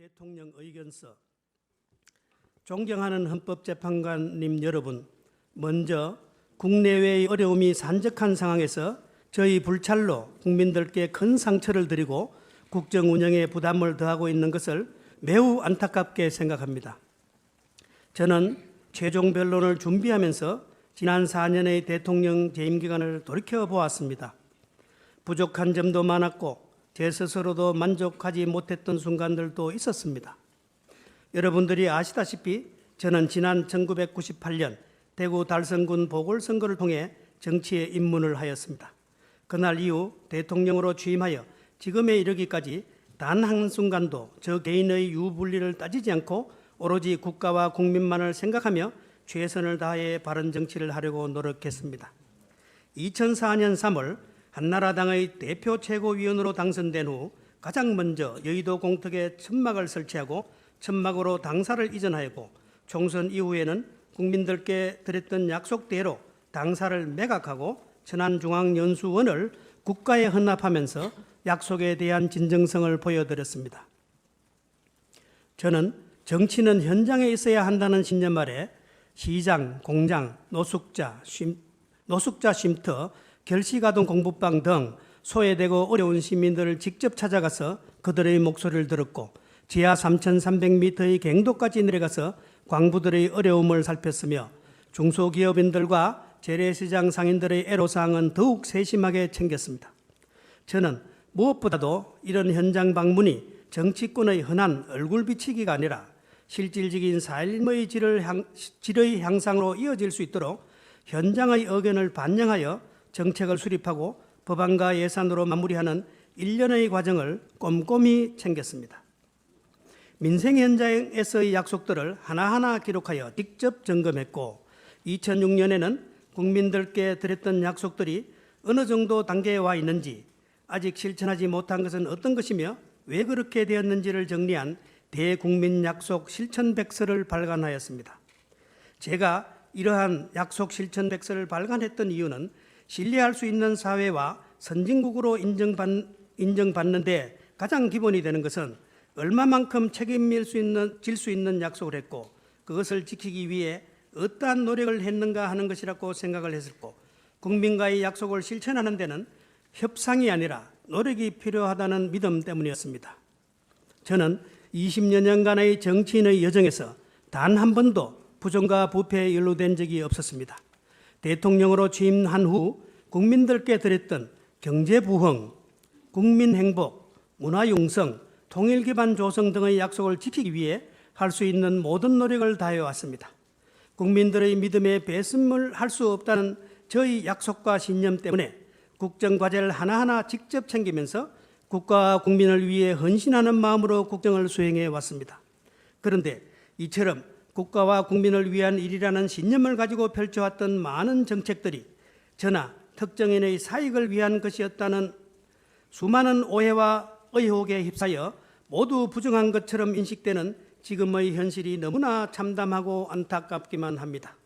대통령 의견서. 존경하는 헌법재판관님 여러분, 먼저 국내외의 어려움이 산적한 상황에서 저희 불찰로 국민들께 큰 상처를 드리고 국정 운영에 부담을 더하고 있는 것을 매우 안타깝게 생각합니다. 저는 최종 변론을 준비하면서 지난 4년의 대통령 재임 기간을 돌이켜보았습니다. 부족한 점도 많았고 제 스스로도 만족하지 못했던 순간들도 있었습니다. 여러분들이 아시다시피 저는 지난 1998년 대구 달성군 보궐선거를 통해 정치에 입문을 하였습니다. 그날 이후 대통령으로 취임하여 지금에 이르기까지 단 한순간도 저 개인의 유불리를 따지지 않고 오로지 국가와 국민만을 생각하며 최선을 다해 바른 정치를 하려고 노력했습니다. 2004년 3월 한나라당의 대표 최고위원으로 당선된 후 가장 먼저 여의도 공덕에 천막을 설치하고 천막으로 당사를 이전하였고, 총선 이후에는 국민들께 드렸던 약속대로 당사를 매각하고 천안중앙연수원을 국가에 헌납하면서 약속에 대한 진정성을 보여드렸습니다. 저는 정치는 현장에 있어야 한다는 신념 아래 시장, 공장, 노숙자 쉼터, 결식아동 공부방 등 소외되고 어려운 시민들을 직접 찾아가서 그들의 목소리를 들었고, 지하 3,300m의 갱도까지 내려가서 광부들의 어려움을 살폈으며 중소기업인들과 재래시장 상인들의 애로사항은 더욱 세심하게 챙겼습니다. 저는 무엇보다도 이런 현장 방문이 정치권의 흔한 얼굴 비치기가 아니라 실질적인 삶의 질의 향상으로 이어질 수 있도록 현장의 의견을 반영하여 정책을 수립하고 법안과 예산으로 마무리하는 일련의 과정을 꼼꼼히 챙겼습니다. 민생 현장에서의 약속들을 하나하나 기록하여 직접 점검했고, 2006년에는 국민들께 드렸던 약속들이 어느 정도 단계에 와 있는지, 아직 실천하지 못한 것은 어떤 것이며 왜 그렇게 되었는지를 정리한 대국민 약속 실천 백서를 발간하였습니다. 제가 이러한 약속 실천 백서를 발간했던 이유는 신뢰할 수 있는 사회와 선진국으로 인정받는 데 가장 기본이 되는 것은 얼마만큼 책임질 수 있는 약속을 했고 그것을 지키기 위해 어떠한 노력을 했는가 하는 것이라고 생각을 했었고, 국민과의 약속을 실천하는 데는 협상이 아니라 노력이 필요하다는 믿음 때문이었습니다. 저는 20여 년간의 정치인의 여정에서 단 한 번도 부정과 부패에 연루된 적이 없었습니다. 대통령으로 취임한 후 국민들께 드렸던 경제부흥, 국민행복, 문화융성, 통일기반 조성 등의 약속을 지키기 위해 할 수 있는 모든 노력을 다해왔습니다. 국민들의 믿음에 배신을 할 수 없다는 저희 약속과 신념 때문에 국정과제를 하나하나 직접 챙기면서 국가와 국민을 위해 헌신하는 마음으로 국정을 수행해 왔습니다. 그런데 이처럼 국가와 국민을 위한 일이라는 신념을 가지고 펼쳐왔던 많은 정책들이 저나 특정인의 사익을 위한 것이었다는 수많은 오해와 의혹에 휩싸여 모두 부정한 것처럼 인식되는 지금의 현실이 너무나 참담하고 안타깝기만 합니다.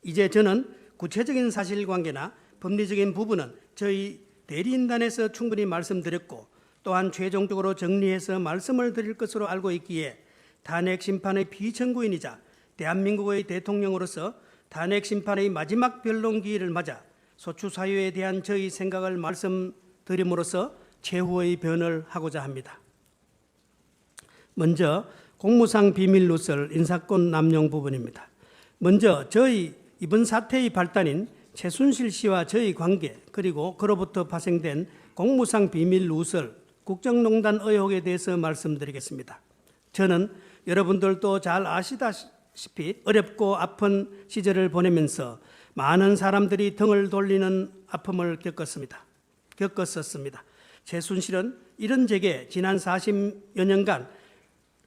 이제 저는 구체적인 사실관계나 법리적인 부분은 저희 대리인단에서 충분히 말씀드렸고, 또한 최종적으로 정리해서 말씀을 드릴 것으로 알고 있기에 탄핵 심판의 피청구인이자 대한민국의 대통령으로서 탄핵 심판의 마지막 변론 기일을 맞아 소추 사유에 대한 저희 생각을 말씀드림으로써 최후의 변을 하고자 합니다. 먼저 공무상 비밀 누설 인사권 남용 부분입니다. 먼저 저희 이번 사태의 발단인 최순실 씨와 저희 관계, 그리고 그로부터 파생된 공무상 비밀 누설, 국정농단 의혹에 대해서 말씀드리겠습니다. 저는 여러분들도 잘 아시다시피 어렵고 아픈 시절을 보내면서 많은 사람들이 등을 돌리는 아픔을 겪었었습니다. 최순실은 이런 제게 지난 40여 년간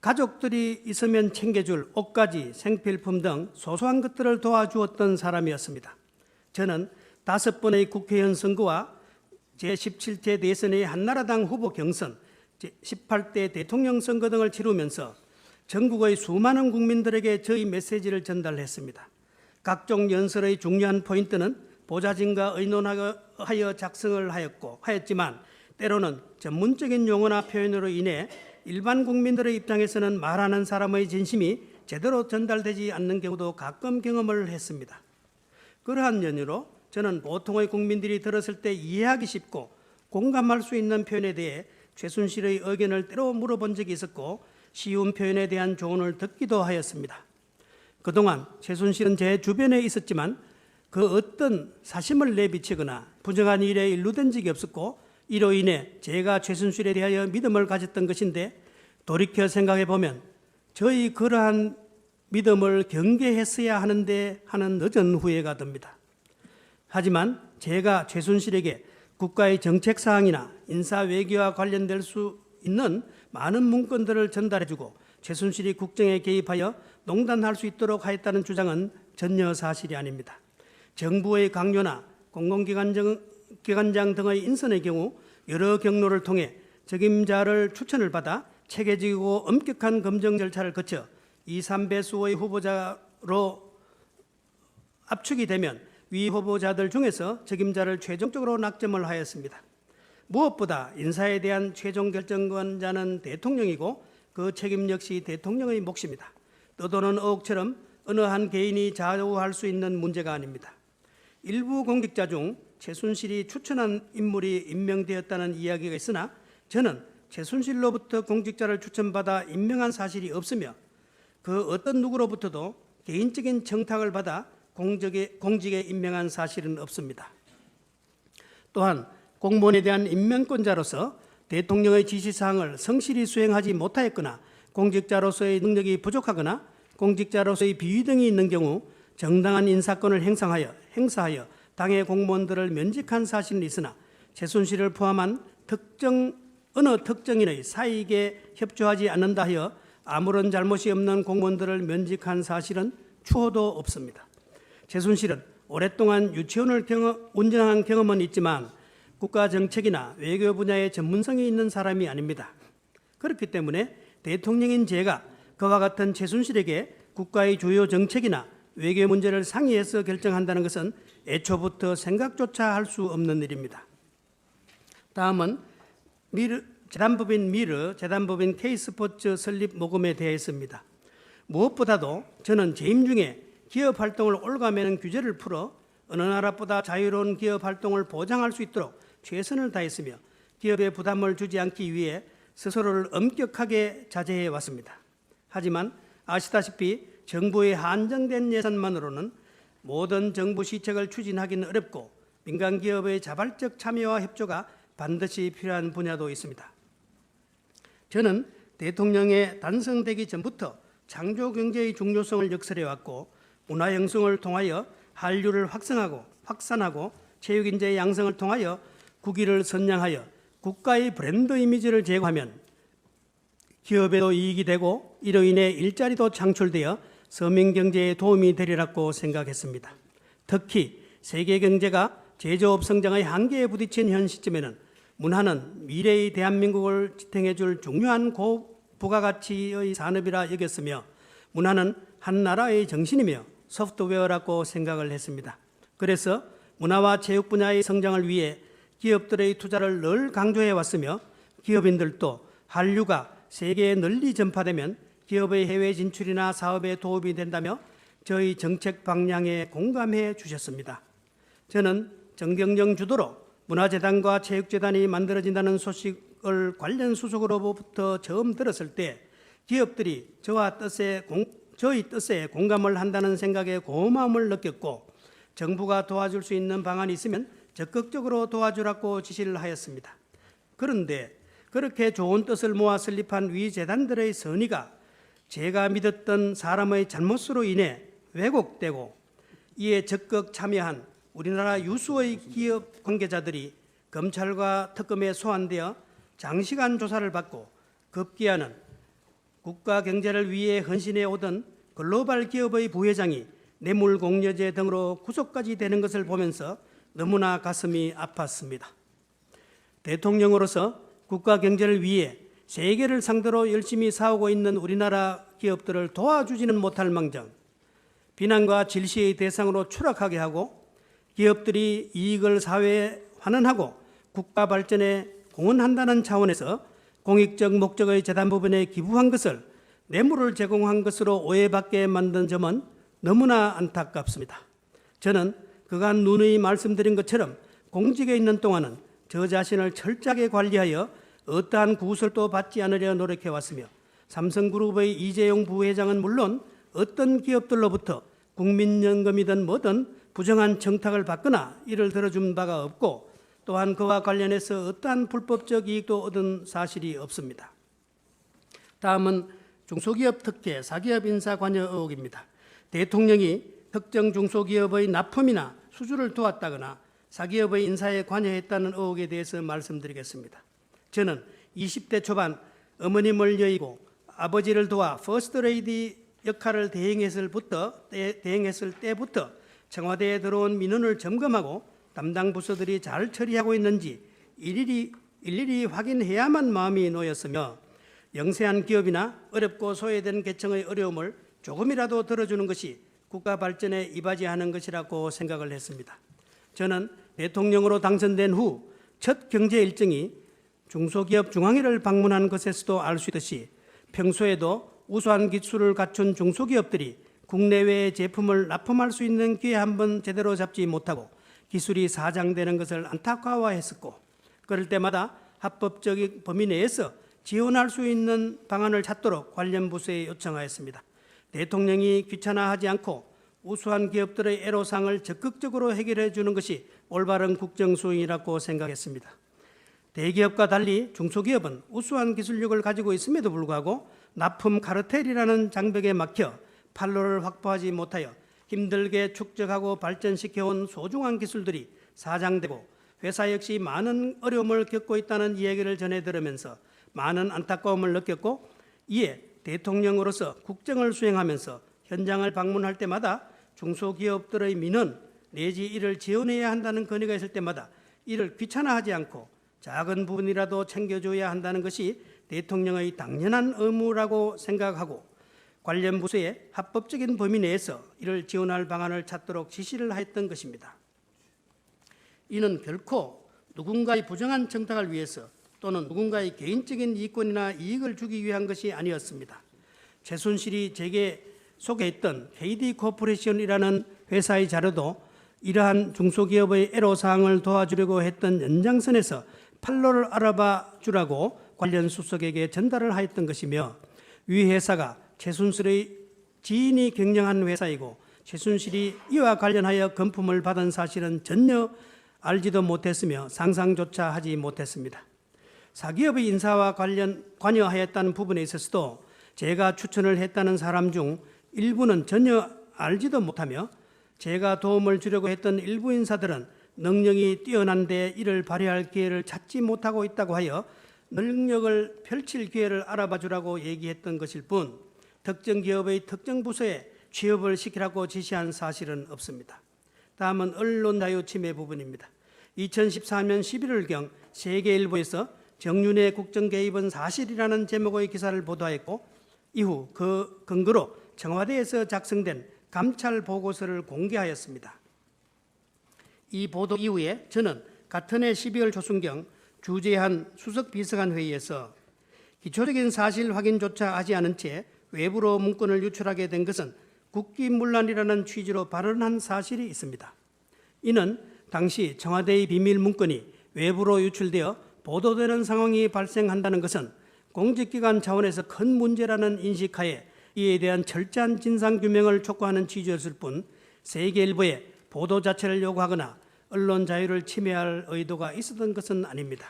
가족들이 있으면 챙겨줄 옷가지, 생필품 등 소소한 것들을 도와주었던 사람이었습니다. 저는 5번의 국회의원 선거와 제17대 대선의 한나라당 후보 경선, 제18대 대통령 선거 등을 치르면서 전국의 수많은 국민들에게 저희 메시지를 전달했습니다. 각종 연설의 중요한 포인트는 보좌진과 의논하여 작성을 하였지만 때로는 전문적인 용어나 표현으로 인해 일반 국민들의 입장에서는 말하는 사람의 진심이 제대로 전달되지 않는 경우도 가끔 경험을 했습니다. 그러한 연유로 저는 보통의 국민들이 들었을 때 이해하기 쉽고 공감할 수 있는 표현에 대해 최순실의 의견을 때로 물어본 적이 있었고 쉬운 표현에 대한 조언을 듣기도 하였습니다. 그동안 최순실은 제 주변에 있었지만 그 어떤 사심을 내비치거나 부정한 일에 일루된 적이 없었고 이로 인해 제가 최순실에 대하여 믿음을 가졌던 것인데 돌이켜 생각해 보면 저희 그러한 믿음을 경계했어야 하는데 하는 늦은 후회가 듭니다. 하지만 제가 최순실에게 국가의 정책사항이나 인사외교와 관련될 수 있는 많은 문건들을 전달해주고 최순실이 국정에 개입하여 농단할 수 있도록 하였다는 주장은 전혀 사실이 아닙니다. 정부의 강요나 공공기관장 등의 인선의 경우 여러 경로를 통해 적임자를 추천을 받아 체계적이고 엄격한 검증 절차를 거쳐 2, 3배수의 후보자로 압축이 되면 위 후보자들 중에서 적임자를 최종적으로 낙점을 하였습니다. 무엇보다 인사에 대한 최종 결정권자는 대통령이고 그 책임 역시 대통령의 몫입니다. 떠도는 의혹처럼 어느 한 개인이 좌우할 수 있는 문제가 아닙니다. 일부 공직자 중 최순실이 추천한 인물이 임명되었다는 이야기가 있으나 저는 최순실로부터 공직자를 추천받아 임명한 사실이 없으며 그 어떤 누구로부터도 개인적인 청탁을 받아 공직에 임명한 사실은 없습니다. 또한 공무원에 대한 임명권자로서 대통령의 지시사항을 성실히 수행하지 못하였거나 공직자로서의 능력이 부족하거나 공직자로서의 비위 등이 있는 경우 정당한 인사권을 행사하여 당의 공무원들을 면직한 사실은 있으나 최순실을 포함한 어느 특정인의 사익에 협조하지 않는다 하여 아무런 잘못이 없는 공무원들을 면직한 사실은 추호도 없습니다. 최순실은 오랫동안 유치원을 운영한 경험은 있지만 국가 정책이나 외교 분야에 전문성이 있는 사람이 아닙니다. 그렇기 때문에 대통령인 제가 그와 같은 최순실에게 국가의 주요 정책이나 외교 문제를 상의해서 결정한다는 것은 애초부터 생각조차 할 수 없는 일입니다. 다음은 재단법인 K스포츠 설립 모금에 대해서입니다. 무엇보다도 저는 재임 중에 기업 활동을 올가매는 규제를 풀어 어느 나라보다 자유로운 기업 활동을 보장할 수 있도록 최선을 다했으며 기업에 부담을 주지 않기 위해 스스로를 엄격하게 자제해 왔습니다. 하지만 아시다시피 정부의 한정된 예산만으로는 모든 정부 시책을 추진하기는 어렵고 민간 기업의 자발적 참여와 협조가 반드시 필요한 분야도 있습니다. 저는 대통령에 단성되기 전부터 창조 경제의 중요성을 역설해 왔고 문화 형성을 통하여 한류를 확산하고 체육 인재의 양성을 통하여 국위를 선양하여 국가의 브랜드 이미지를 제고하면 기업에도 이익이 되고 이로 인해 일자리도 창출되어 서민 경제에 도움이 되리라고 생각했습니다. 특히 세계 경제가 제조업 성장의 한계에 부딪힌 현 시점에는 문화는 미래의 대한민국을 지탱해 줄 중요한 고부가가치의 산업이라 여겼으며 문화는 한 나라의 정신이며 소프트웨어라고 생각을 했습니다. 그래서 문화와 체육 분야의 성장을 위해 기업들의 투자를 늘 강조해 왔으며 기업인들도 한류가 세계에 널리 전파되면 기업의 해외 진출이나 사업에 도움이 된다며 저희 정책 방향에 공감해 주셨습니다. 저는 정경영 주도로 문화재단과 체육재단이 만들어진다는 소식을 관련 수석으로부터 처음 들었을 때 기업들이 저희 뜻에 공감을 한다는 생각에 고마움을 느꼈고 정부가 도와줄 수 있는 방안이 있으면 적극적으로 도와주라고 지시를 하였습니다. 그런데 그렇게 좋은 뜻을 모아 설립한 위 재단들의 선의가 제가 믿었던 사람의 잘못으로 인해 왜곡되고 이에 적극 참여한 우리나라 유수의 기업 관계자들이 검찰과 특검에 소환되어 장시간 조사를 받고 급기야는 국가 경제를 위해 헌신해 오던 글로벌 기업의 부회장이 뇌물공여죄 등으로 구속까지 되는 것을 보면서 너무나 가슴이 아팠습니다. 대통령으로서 국가 경제를 위해 세계를 상대로 열심히 싸우고 있는 우리나라 기업들을 도와주지는 못할 망정 비난과 질시의 대상으로 추락하게 하고 기업들이 이익을 사회에 환원하고 국가 발전에 공헌한다는 차원에서 공익적 목적의 재단 부분에 기부한 것을 뇌물을 제공한 것으로 오해받게 만든 점은 너무나 안타깝습니다. 저는 그간 누누이 말씀드린 것처럼 공직에 있는 동안은 저 자신을 철저하게 관리하여 어떠한 구설도 받지 않으려 노력해왔으며 삼성그룹의 이재용 부회장은 물론 어떤 기업들로부터 국민연금이든 뭐든 부정한 청탁을 받거나 이를 들어준 바가 없고 또한 그와 관련해서 어떠한 불법적 이익도 얻은 사실이 없습니다. 다음은 중소기업 특혜 사기업 인사 관여 의혹입니다. 대통령이 특정 중소기업의 납품이나 수주를 도왔다거나 사기업의 인사에 관여했다는 의혹에 대해서 말씀드리겠습니다. 저는 20대 초반 어머님을 여의고 아버지를 도와 퍼스트레이디 역할을 대행했을 때부터 청와대에 들어온 민원을 점검하고 담당 부서들이 잘 처리하고 있는지 일일이 확인해야만 마음이 놓였으며 영세한 기업이나 어렵고 소외된 계층의 어려움을 조금이라도 들어주는 것이 국가 발전에 이바지하는 것이라고 생각을 했습니다. 저는 대통령으로 당선된 후 첫 경제 일정이 중소기업 중앙회를 방문한 것에서도 알 수 있듯이 평소에도 우수한 기술을 갖춘 중소기업들이 국내외의 제품을 납품할 수 있는 기회 한번 제대로 잡지 못하고 기술이 사장되는 것을 안타까워했었고 그럴 때마다 합법적인 범위 내에서 지원할 수 있는 방안을 찾도록 관련 부서에 요청하였습니다. 대통령이 귀찮아하지 않고 우수한 기업들의 애로사항을 적극적으로 해결해 주는 것이 올바른 국정수행이라고 생각했습니다. 대기업과 달리 중소기업은 우수한 기술력을 가지고 있음에도 불구하고 납품 카르텔이라는 장벽에 막혀 판로를 확보하지 못하여 힘들게 축적하고 발전시켜온 소중한 기술들이 사장되고 회사 역시 많은 어려움을 겪고 있다는 이야기를 전해 들으면서 많은 안타까움을 느꼈고 이에 대통령으로서 국정을 수행하면서 현장을 방문할 때마다 중소기업들의 민원 내지 이를 지원해야 한다는 건의가 있을 때마다 이를 귀찮아하지 않고 작은 부분이라도 챙겨줘야 한다는 것이 대통령의 당연한 의무라고 생각하고 관련 부서에 합법적인 범위 내에서 이를 지원할 방안을 찾도록 지시를 하였던 것입니다. 이는 결코 누군가의 부정한 청탁을 위해서 또는 누군가의 개인적인 이권이나 이익을 주기 위한 것이 아니었습니다. 최순실이 제게 소개했던 KD 코퍼레이션이라는 회사의 자료도 이러한 중소기업의 애로사항을 도와주려고 했던 연장선에서 판로를 알아봐 주라고 관련 수석에게 전달을 하였던 것이며 위 회사가 최순실의 지인이 경영한 회사이고 최순실이 이와 관련하여 금품을 받은 사실은 전혀 알지도 못했으며 상상조차 하지 못했습니다. 사기업의 인사와 관여하였다는 부분에 있어서도 제가 추천을 했다는 사람 중 일부는 전혀 알지도 못하며 제가 도움을 주려고 했던 일부 인사들은 능력이 뛰어난데 이를 발휘할 기회를 찾지 못하고 있다고 하여 능력을 펼칠 기회를 알아봐 주라고 얘기했던 것일 뿐 특정 기업의 특정 부서에 취업을 시키라고 지시한 사실은 없습니다. 다음은 언론 자유 침해 부분입니다. 2014년 11월경 세계일보에서 정윤회 국정 개입은 사실이라는 제목의 기사를 보도했고 이후 그 근거로 청와대에서 작성된 감찰 보고서를 공개하였습니다. 이 보도 이후에 저는 같은 해 12월 초순경 주재한 수석 비서관 회의에서 기초적인 사실 확인조차 하지 않은 채 외부로 문건을 유출하게 된 것은 국기문란이라는 취지로 발언한 사실이 있습니다. 이는 당시 청와대의 비밀 문건이 외부로 유출되어 보도되는 상황이 발생한다는 것은 공직기관 차원에서 큰 문제라는 인식하에 이에 대한 철저한 진상규명을 촉구하는 취지였을 뿐 세계일보에 보도 자체를 요구하거나 언론 자유를 침해할 의도가 있었던 것은 아닙니다.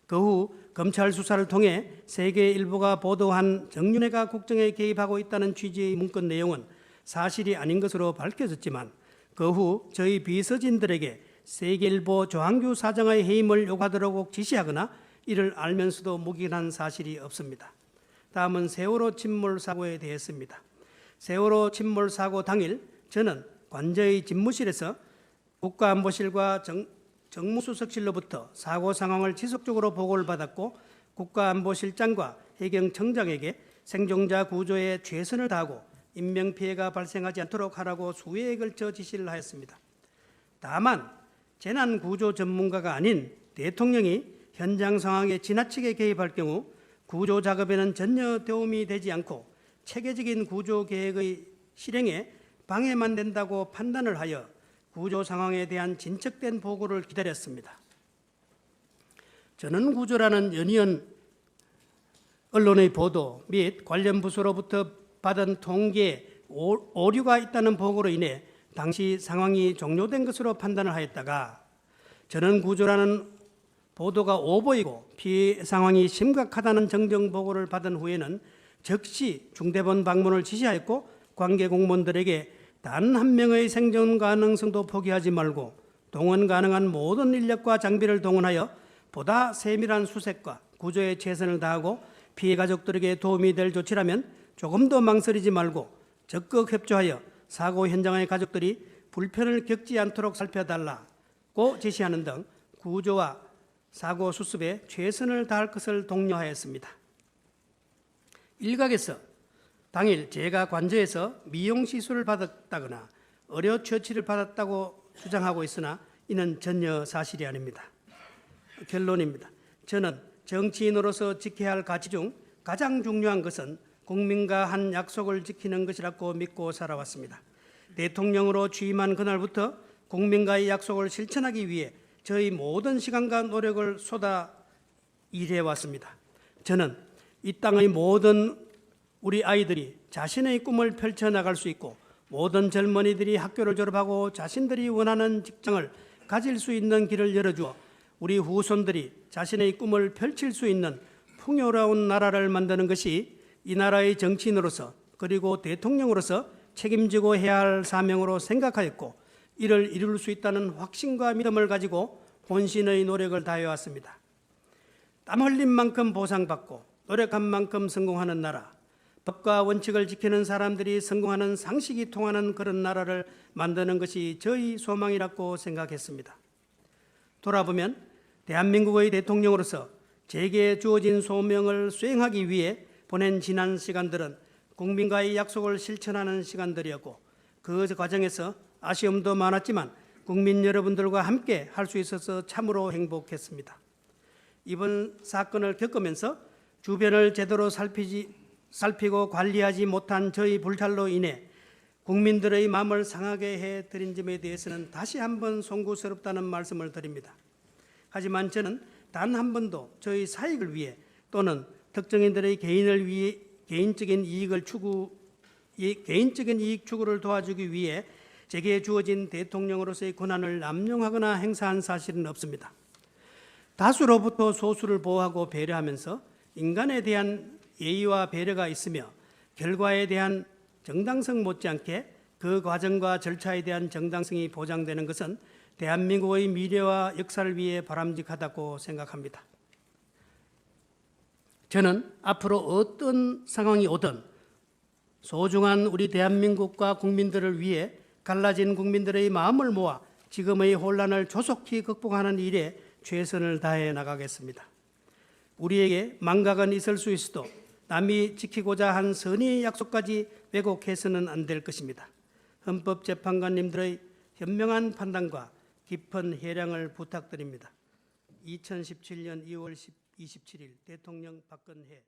그 후 검찰 수사를 통해 세계일보가 보도한 정윤회가 국정에 개입하고 있다는 취지의 문건 내용은 사실이 아닌 것으로 밝혀졌지만 그 후 저희 비서진들에게 세계일보 조항규 사장의 해임을 요구하도록 지시하거나 이를 알면서도 묵인한 사실이 없습니다. 다음은 세월호 침몰 사고에 대해서입니다. 세월호 침몰 사고 당일 저는 관저의 집무실에서 국가안보실과 정무수석실로부터 사고 상황을 지속적으로 보고를 받았고 국가안보실장과 해경청장에게 생존자 구조에 최선을 다하고 인명피해가 발생하지 않도록 하라고 수회에 걸쳐 지시를 하였습니다. 다만 재난구조 전문가가 아닌 대통령이 현장 상황에 지나치게 개입할 경우 구조 작업에는 전혀 도움이 되지 않고 체계적인 구조 계획의 실행에 방해만 된다고 판단을 하여 구조 상황에 대한 진척된 보고를 기다렸습니다. 전원구조라는 연이은 언론의 보도 및 관련 부서로부터 받은 통계 오류가 있다는 보고로 인해 당시 상황이 종료된 것으로 판단을 하였다가 전원구조라는 보도가 오보이고 피해 상황이 심각하다는 정정 보고를 받은 후에는 즉시 중대본 방문을 지시하였고 관계 공무원들에게 단 한 명의 생존 가능성도 포기하지 말고 동원 가능한 모든 인력과 장비를 동원하여 보다 세밀한 수색과 구조에 최선을 다하고 피해 가족들에게 도움이 될 조치라면 조금도 망설이지 말고 적극 협조하여 사고 현장의 가족들이 불편을 겪지 않도록 살펴달라고 지시하는 등 구조와 사고 수습에 최선을 다할 것을 독려하였습니다. 일각에서 당일 제가 관저에서 미용 시술을 받았다거나 의료 처치를 받았다고 주장하고 있으나 이는 전혀 사실이 아닙니다. 결론입니다. 저는 정치인으로서 지켜야 할 가치 중 가장 중요한 것은 국민과 한 약속을 지키는 것이라고 믿고 살아왔습니다. 대통령으로 취임한 그날부터 국민과의 약속을 실천하기 위해 저희 모든 시간과 노력을 쏟아 일해왔습니다. 저는 이 땅의 모든 우리 아이들이 자신의 꿈을 펼쳐나갈 수 있고 모든 젊은이들이 학교를 졸업하고 자신들이 원하는 직장을 가질 수 있는 길을 열어주어 우리 후손들이 자신의 꿈을 펼칠 수 있는 풍요로운 나라를 만드는 것이 이 나라의 정치인으로서 그리고 대통령으로서 책임지고 해야 할 사명으로 생각하였고 이를 이룰 수 있다는 확신과 믿음을 가지고 혼신의 노력을 다해왔습니다. 땀 흘린 만큼 보상받고 노력한 만큼 성공하는 나라, 법과 원칙을 지키는 사람들이 성공하는 상식이 통하는 그런 나라를 만드는 것이 저희 소망이라고 생각했습니다. 돌아보면 대한민국의 대통령으로서 제게 주어진 소명을 수행하기 위해 보낸 지난 시간들은 국민과의 약속을 실천하는 시간들이었고 그 과정에서 아쉬움도 많았지만 국민 여러분들과 함께 할 수 있어서 참으로 행복했습니다. 이번 사건을 겪으면서 주변을 제대로 살피고 관리하지 못한 저희 불찰로 인해 국민들의 마음을 상하게 해드린 점에 대해서는 다시 한번 송구스럽다는 말씀을 드립니다. 하지만 저는 단 한 번도 저희 사익을 위해 또는 특정인들의 개인적인 이익 추구를 도와주기 위해 제게 주어진 대통령으로서의 권한을 남용하거나 행사한 사실은 없습니다. 다수로부터 소수를 보호하고 배려하면서 인간에 대한 예의와 배려가 있으며 결과에 대한 정당성 못지않게 그 과정과 절차에 대한 정당성이 보장되는 것은 대한민국의 미래와 역사를 위해 바람직하다고 생각합니다. 저는 앞으로 어떤 상황이 오든 소중한 우리 대한민국과 국민들을 위해 갈라진 국민들의 마음을 모아 지금의 혼란을 조속히 극복하는 일에 최선을 다해 나가겠습니다. 우리에게 망각은 있을 수 있어도 남이 지키고자 한 선의의 약속까지 왜곡해서는 안 될 것입니다. 헌법재판관님들의 현명한 판단과 깊은 해량을 부탁드립니다. 2017년 2월 27일 대통령 박근혜